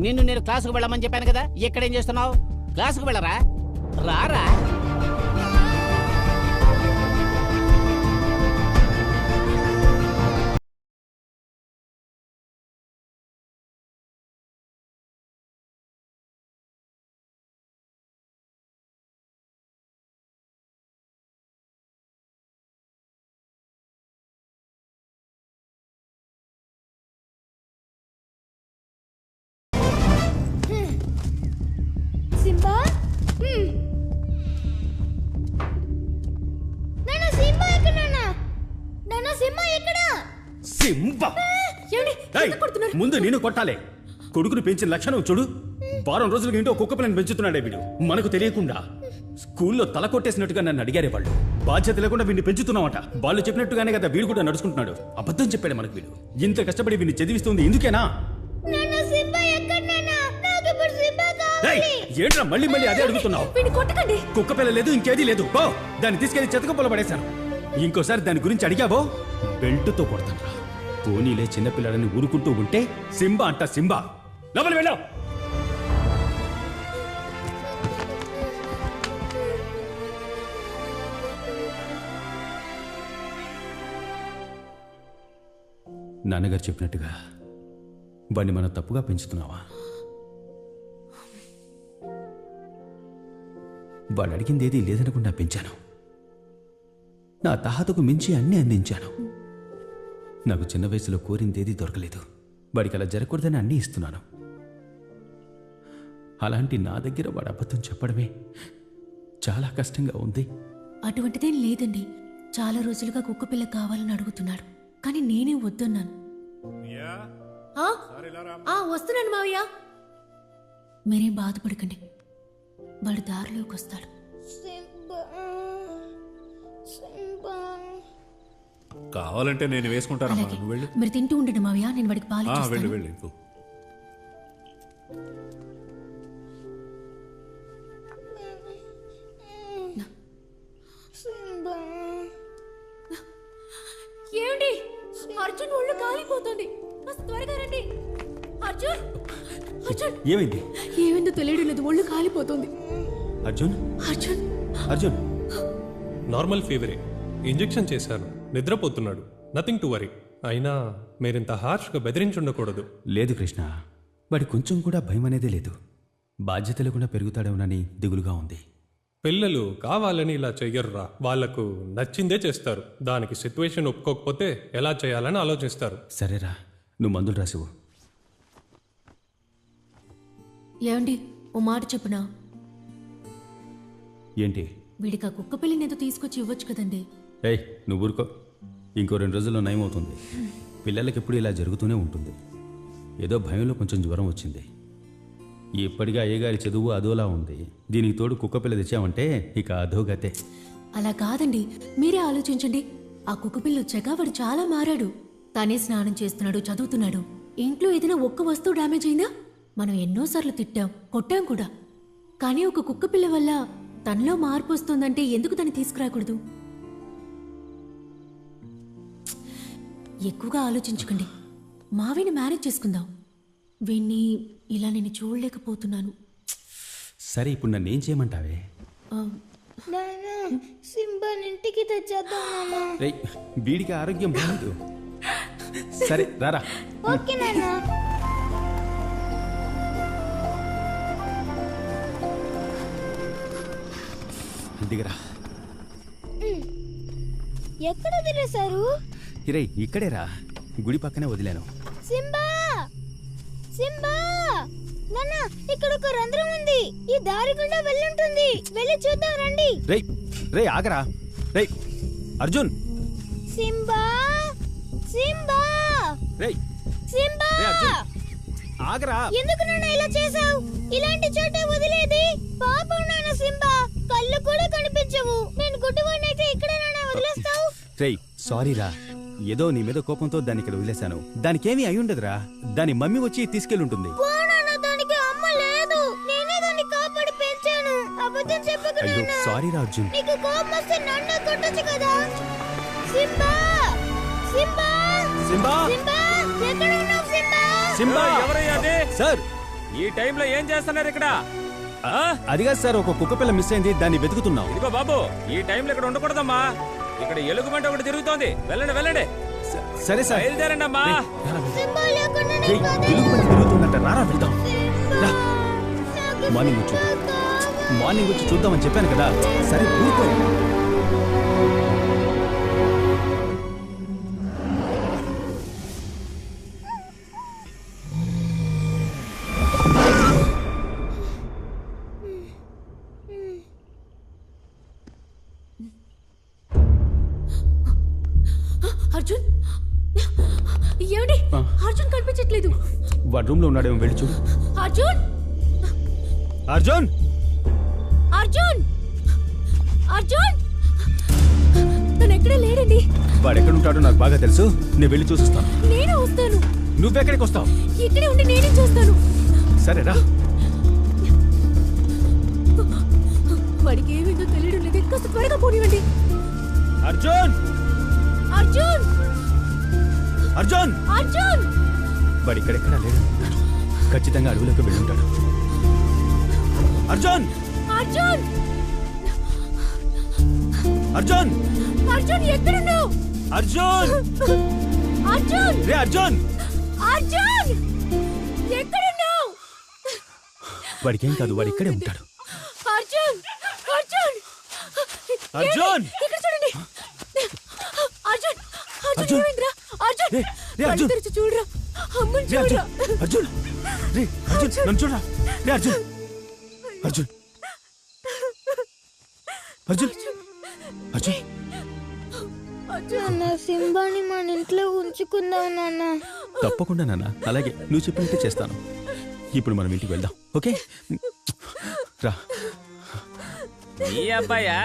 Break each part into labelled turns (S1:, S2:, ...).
S1: నిన్ను నేను క్లాసుకు వెళ్ళమని చెప్పాను కదా, ఎక్కడేం చేస్తున్నావు? క్లాసుకు వెళ్ళరా? రారా.
S2: సింబా నాన్న, సింబా ఎక్కడ? నాన్న సింబా ఎక్కడ?
S3: సింబా ముందు నేను కొట్టాలి. కొడుకును పెంచిన లక్షణం చూడు. వారం రోజులకి ఇంటో కుక్క పిల్లని పెంచుతున్నాడే వీడు. మనకు తెలియకుండా స్కూల్లో తల కొట్టేసినట్టుగా నన్ను అడిగారే వాళ్ళు. బాధ్యత లేకుండా వీడిని పెంచుతున్నామట. వాళ్ళు చెప్పినట్టుగానే కదా వీడు కూడా నడుచుకుంటున్నాడు. అబద్ధం చెప్పాడు మనకు వీడు. ఇంత కష్టపడి వీడిని చదివిస్తుంది ఎందుకేనా? ఏంట్రా మళ్ళీ మళ్ళీ అదే అడుగుతున్నావు? కుక్క పిల్ల లేదు, ఇంకేదీ లేదు. బో దాన్ని తీసుకెళ్లి చెత్తకప్పులో పడేశాను. ఇంకోసారి దాని గురించి అడిగావో బెల్టుతో కొడతాను. పోనీలే చిన్నపిల్లాడని ఊరుకుంటూ ఉంటే సింబా అంట సింబా. లోపలి వెళ్ళావు. నాన్నగారు చెప్పినట్టుగా వాడిని మనం తప్పుగా పెంచుతున్నావా? వాడు అడిగింది ఏదీ లేదనకుండా పెంచాను. నా తాహతకు మించి అన్నీ అందించాను. నాకు చిన్న వయసులో కోరిందేదీ దొరకలేదు. వాడికి అలా జరగకూడదని అన్నీ ఇస్తున్నాను. అలాంటి నా దగ్గర వాడు అబద్ధం చెప్పడమే చాలా కష్టంగా ఉంది.
S4: అటువంటిదేం లేదండి. చాలా రోజులుగా కుక్క పిల్ల కావాలని అడుగుతున్నాడు, కానీ నేనే వద్దన్నాను. వస్తున్నాను మావయ్య. మీరేం బాధపడకండి, వాడు దారిలోకి వస్తాడు.
S5: కావాలంటే నేను వేసుకుంటాను.
S4: మీరు తింటూ ఉండండి మావయ్య, నేను వాడికి పాలు
S5: వెళ్ళు
S4: ఇస్తాను.
S5: వెళ్ళు.
S4: ఏమండి, అర్జున్ ఒళ్ళు కాలిపోతుంది. త్వరగా రండి. అర్జున్, అర్జున్
S3: ఏమైంది?
S4: ఏమైందో తెలియడం లేదు, ఒళ్ళు కాలిపోతుంది.
S3: అర్జున్,
S4: అర్జున్,
S3: అర్జున్
S6: నార్మల్ ఫీవరే. ఇంజెక్షన్ చేశాను, నిద్రపోతున్నాడు. Nothing to worry. అయినా మీరింత హార్ష్గా బెదిరించుండకూడదు.
S3: లేదు కృష్ణ, వాడి కొంచెం కూడా భయం అనేదే లేదు. బాధ్యత లేకుండా పెరుగుతాడేమోనని దిగులుగా ఉంది.
S6: పిల్లలు కావాలని ఇలా చెయ్యర్రా. వాళ్లకు నచ్చిందే చేస్తారు. దానికి సిచ్యువేషన్ ఒప్పుకోకపోతే ఎలా చేయాలని ఆలోచిస్తారు.
S3: సరేరా, నువ్వు మందులు రాసివు.
S4: ఏమండి, ఓ మాట చెప్పునా?
S3: ఏంటి?
S4: వీడికి ఆ కుక్క పిల్లని ఏదో తీసుకొచ్చి ఇవ్వచ్చు కదండి.
S3: ఏయ్, నువ్వు ఊరుకో. ఇంకో 2 రోజుల్లో నయమవుతుంది. పిల్లలకి ఎప్పుడు ఇలా జరుగుతూనే ఉంటుంది. ఏదో భయంలో కొంచెం జ్వరం వచ్చింది. ఇప్పటిగా అయ్యగారి చదువు అదోలా ఉంది. దీనికి తోడు కుక్క పిల్ల తెచ్చామంటే ఇక అధోగతే.
S4: అలా కాదండి, మీరే ఆలోచించండి. ఆ కుక్క పిల్ల వచ్చాక వాడు చాలా మారాడు. తనే స్నానం చేస్తున్నాడు, చదువుతున్నాడు. ఇంట్లో ఏదైనా ఒక్క వస్తువు డ్యామేజ్ అయిందా? మనం ఎన్నోసార్లు తిట్టాం, కొట్టాం కూడా. కానీ ఒక కుక్క పిల్ల వల్ల తనలో మార్పు వస్తుందంటే ఎందుకు దాన్ని తీసుకురాకూడదు? ఎక్కువగా ఆలోచించకండి. మావిని మేనేజ్ చేసుకుందాం. వీణ్ణి ఇలా నేను చూడలేకపోతున్నాను.
S3: సరే, ఇప్పుడు నన్ను ఏం చేయమంటావే?
S2: సింబాని ఇంటికి తెచ్చేద్దాం.
S3: రేయ్, వీడికి ఆరోగ్యం బాగుంది. సరే రారా.
S2: ఓకే నాన్న.
S3: దిగరా.
S2: ఎక్కడ వదిలేశారు?
S3: రే, ఇక్కడేరా, గుడి పక్కనే వదిలాను.
S2: సింబా, సింబా నాన్న, ఇక్కడ ఒక రంధ్రం ఉంది. ఈ దారి గుండా వెళ్ళుంటుంది. వెళ్ళి చూద్దాం రండి.
S3: రే రే ఆగరా. రే అర్జున్.
S2: సింబా, సింబా,
S3: రే
S2: సింబా,
S3: ఆగరా.
S2: ఎందుకు నాన్న ఇలా చేసావు? ఇలాంటి చోట వదిలేది పాపం నాన్న. సింబా కళ్ళు కూడా కనిపించవు. నేను గుడ్డివాడినైతే ఇక్కడ నాన్న వదిలేస్తావు?
S3: రే సారీ రా, ఏదో నీ మీద కోపంతో దాన్ని ఇక్కడ వదిలేశాను. దానికేమీ అయి ఉండదురా. దాని మమ్మీ వచ్చి తీసుకెళ్ళుంటుంది.
S2: దానికి అమ్మ లేదు. నేనే దాన్ని కాపాడి పెంచాను. అబద్ధం చెప్పకు నాన్న.
S3: సారీ రా అర్జున్.
S2: నీకు కోపం వస్తే నన్ను కొట్టొచ్చు కదా. సింబా, సింబా,
S3: సింబా,
S2: సింబా, ఎక్కడ ఉన్నావు సింబా?
S3: సింబా ఎవరయ్యా అదే? సార్
S7: ఈ టైంలో ఏం చేస్తున్నారు ఇక్కడ?
S3: అది కాదు సార్, ఒక కుక్క పిల్ల మిస్ అయింది, దాన్ని వెతుకుతున్నాం.
S7: ఇదిగో బాబు, ఈ టైంలో ఇక్కడ ఉండకూడదమ్మా. ఇక్కడ ఎలుగుబంటి ఒకటి తిరుగుతోంది. వెళ్ళండి వెళ్ళండి,
S3: సరే సార్,
S7: బయలుదేరండి అమ్మా.
S2: సింబా లేకుండా నేను
S3: ఏయ్,
S2: బతకను.
S3: వెలుగుబంటి తిరుగుతుందంట, రారా వెళ్దాం. రా.
S2: నాకు
S3: మార్నింగ్ వచ్చి
S2: సింబా కావాలి.
S3: మార్నింగ్ వచ్చి చూద్దామని చెప్పాను కదా. సరే ఊరుకో.
S4: అర్జున్ ఏమిటి? అర్జున్ కనిపించట్లేదు.
S3: వాడు రూమ్ లో ఉన్నాడేమో, వెళ్ళి చూడు.
S4: అర్జున్
S3: అర్జున్
S4: అర్జున్ అర్జున్ తను ఎక్కడే లేడండి.
S3: వాడు ఎక్కడ ఉంటాడో నాకు బాగా తెలుసు, నేను వెళ్ళి చూసిస్తాను.
S4: నేను వస్తాను.
S3: నువ్వెక్కడికి వస్తావు?
S4: ఇక్కడే ఉండి నేనే చూస్తాను.
S3: సరేరా.
S4: వాడికి ఏమైందో తెలియడం లేదు, కాస్త త్వరగా పోనివ్వండి.
S3: అర్జున్
S4: అర్జున్
S3: అర్జున్
S4: అర్జున్
S3: వాడు ఇక్కడెక్కడా లేడు, ఖచ్చితంగా అడవులోకి వెళ్ళుంటాడు. అర్జున్
S4: అర్జున్
S3: అర్జున్
S4: అర్జున్ ఎక్కడున్నావు?
S3: అర్జున్
S4: అర్జున్
S3: రే అర్జున్,
S4: అర్జున్ ఎక్కడున్నావు?
S3: వాడికేం కాదు, వాడు ఇక్కడే ఉంటాడు.
S4: అర్జున్ అర్జున్
S3: అర్జున్!
S4: ఇక్కడ చూడండి. అర్జున్ అర్జున్
S3: అర్జున్!
S4: ఏమైందిరా? అర్జున్
S3: రే, రే
S4: కళ్ళు
S3: అర్జున్!
S4: తెరిచి చూడరా, అమ్మని
S3: రే
S4: చూడరా.
S3: అర్జున్, అర్జున్ రే అర్జున్, నన్ను చూడరా. రే అర్జున్, అర్జున్ అర్జున్ అర్జున్
S2: నాన్న, సింబాని మన ఇంట్లో ఉంచుకుందాం నాన్న.
S3: తప్పకుండా నాన్న, అలాగే నువ్వు చెప్పినట్టే చేస్తాను. ఇప్పుడు మనం ఇంటికి వెళ్దాం, ఓకే? రా.
S7: మీ అబ్బాయా?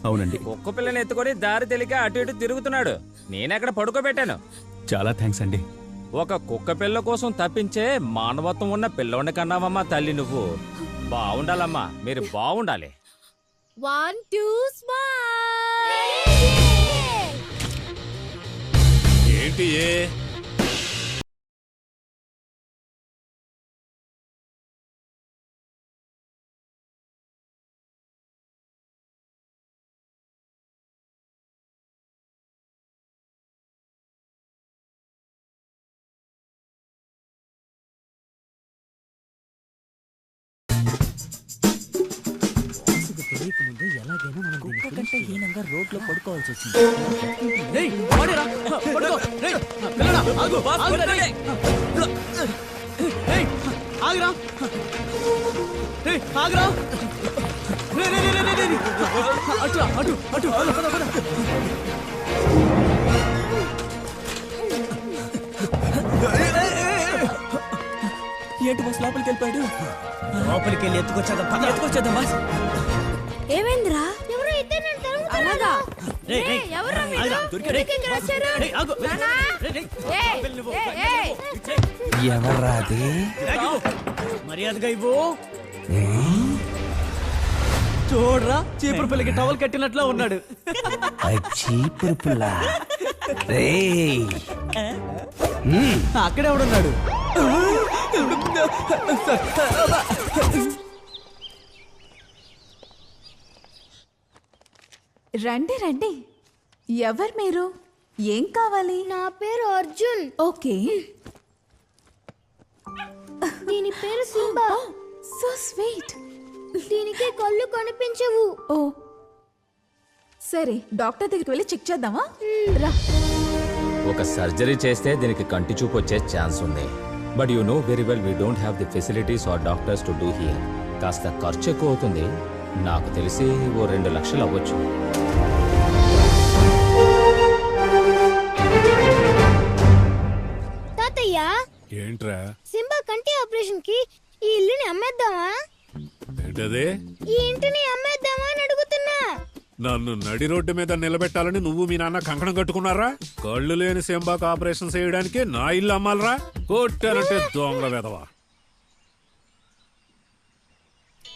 S3: అవునండి.
S7: కుక్క పిల్లని ఎత్తుకొని దారి తెలియక అటు ఇటు తిరుగుతున్నాడు. నేనెక్కడ పడుకోబెట్టాను.
S3: చాలా థ్యాంక్స్ అండి.
S7: ఒక కుక్క పిల్ల కోసం తప్పించే మానవత్వం ఉన్న పిల్లోని కన్నావమ్మా తల్లి నువ్వు. బాగుండాలమ్మా, మీరు బాగుండాలి.
S4: 1 2 స్మైల్.
S5: ఏంటి
S1: తెలియకముందు ఎలాగైనా మనం కుక్క కంటే హీనంగా రోడ్లో పడుకోవాల్సి వచ్చింది. ఏంటి బాస్ లోపలికి వెళ్ళిపోయాడు? లోపలికి వెళ్ళి ఎత్తుకొచ్చేద్దాం బాస్.
S2: ఏమైందిరా? ఎవరో ఇద్దరు నన్ను తరుముతున్నారు.
S4: అలాగా?
S2: ఎవరు మీరు? ఇక్కడ వచ్చారు? నాన్నా?
S1: ఎవర్రాది? మర్యాదగా ఇవ్వు. చూడరా, చీపురు పిల్లకి టవల్ కట్టినట్లు ఉన్నాడు. చీపురు పిల్ల అక్కడే ఎవడున్నాడు?
S8: రండి రండి. ఎవరు మీరు? ఏం కావాలి?
S2: నా పేరు అర్జున్.
S8: ఓకే.
S2: దీని పేరు సింబా.
S8: So sweet.
S2: దీనికి కళ్ళు కనిపించవు.
S8: ఓ సరే, డాక్టర్ దగ్గరికి వెళ్ళి చెక్ చేద్దామా? రా.
S7: ఒక సర్జరీ చేస్తే దీనికి కంటి చూపు వచ్చే ఛాన్స్ ఉంది. But you know very well we don't have the facilities or doctors to do here. కాస్త ఖర్చు ఎక్కువ అవుతుంది. నాకు తెలిసి ఓ 2 లక్షలు అవ్వచ్చు.
S2: తాతయ్య,
S5: ఏంట్రా?
S2: సింబా కంటి ఆపరేషన్ కి ఈ ఇల్లుని అమ్మేద్దామా?
S5: ఏంటది?
S2: ఈ ఇంటిని అమ్మేద్దామా అని అడుగుతున్నా.
S5: నన్ను నడి రోడ్డు మీద నిలబెట్టాలని నువ్వు మీ నాన్న కంకణం కట్టుకున్నారా? కళ్ళు లేని సింబాకు ఆపరేషన్ చేయడానికి నా ఇల్లు అమ్మాలరా? కొట్టానంటే దొంగ వెధవా.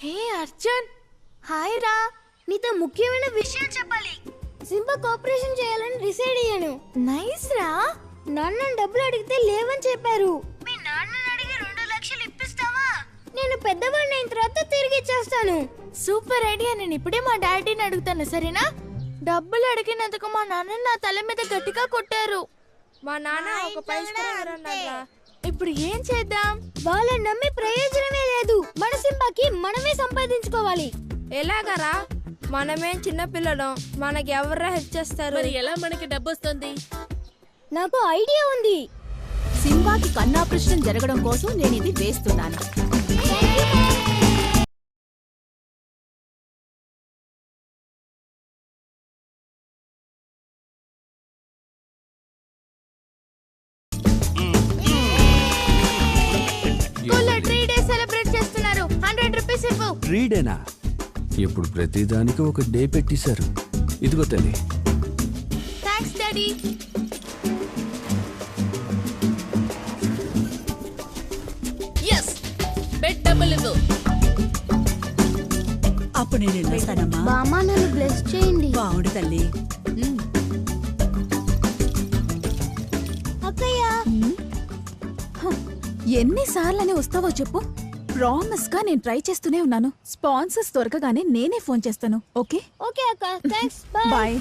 S2: హే అర్జున్, హాయ్ రా. నీతో ముఖ్యమైన విషయం చెప్పాలి. సింబాకు ఆపరేషన్ చేయాలని డిసైడ్ అయ్యాను. నైస్ రా. నాన్న డబ్బులు అడిగితే లేవని చెప్పారు. మీ నాన్నని అడిగి 2 లక్షలు ఇప్పిస్తావా? నేను పెద్దవాడిని అయిన తర్వాత తిరిగి ఇచ్చేస్తాను.
S9: Super idea. నేను ఇప్పుడే మా డాడీని అడుగుతాను, సరేనా? డబ్బులు అడిగినందుకు మా నాన్న నా తల మీద గట్టిగా కొట్టారు.
S10: మా నాన్న ఒక పైసా
S9: ఇప్పుడు ఏం చేద్దాం?
S2: వాళ్ళని నమ్మి ప్రయోజనమే లేదు. మన సింబాకి మనమే సంపాదించుకోవాలి.
S10: ఎలాగరా? మనమేం చిన్న పిల్లలం, మనకి ఎవరు హెల్ప్ చేస్తారు?
S9: మరి ఎలా మనకి డబ్బు వస్తుంది?
S2: నాకు ఐడియా ఉంది.
S8: సింబాకి కన్నాపరేషన్ జరగడం కోసం నేను ఇది వేస్తున్నాను.
S9: స్కూల్లో 3 days సెలబ్రేట్ చేస్తున్నారు. 100 రూపీస్ ఇవ్వు.
S1: రీడేనా? ఇప్పుడు ప్రతిదానికి ఒక డే పెట్టేశారు. ఇదిగో తల్లి.
S9: Thanks daddy. yes bed double ఇవ్వు.
S8: అప్పుడు నేను వెళ్ళొస్తానమ్మా.
S2: బామ్మ నన్ను బ్లెస్ చేయండి.
S8: బావుండు తల్లి.
S2: అక్కయ్య,
S8: ఎన్నిసార్లని వస్తావో చెప్పు. ప్రామిస్ గా నేను ట్రై చేస్తూనే ఉన్నాను. స్పాన్సర్స్ దొరకగానే నేనే ఫోన్ చేస్తాను. ఓకే
S2: ఓకే అక్క, థాంక్స్. బాయ్.
S8: బాయ్.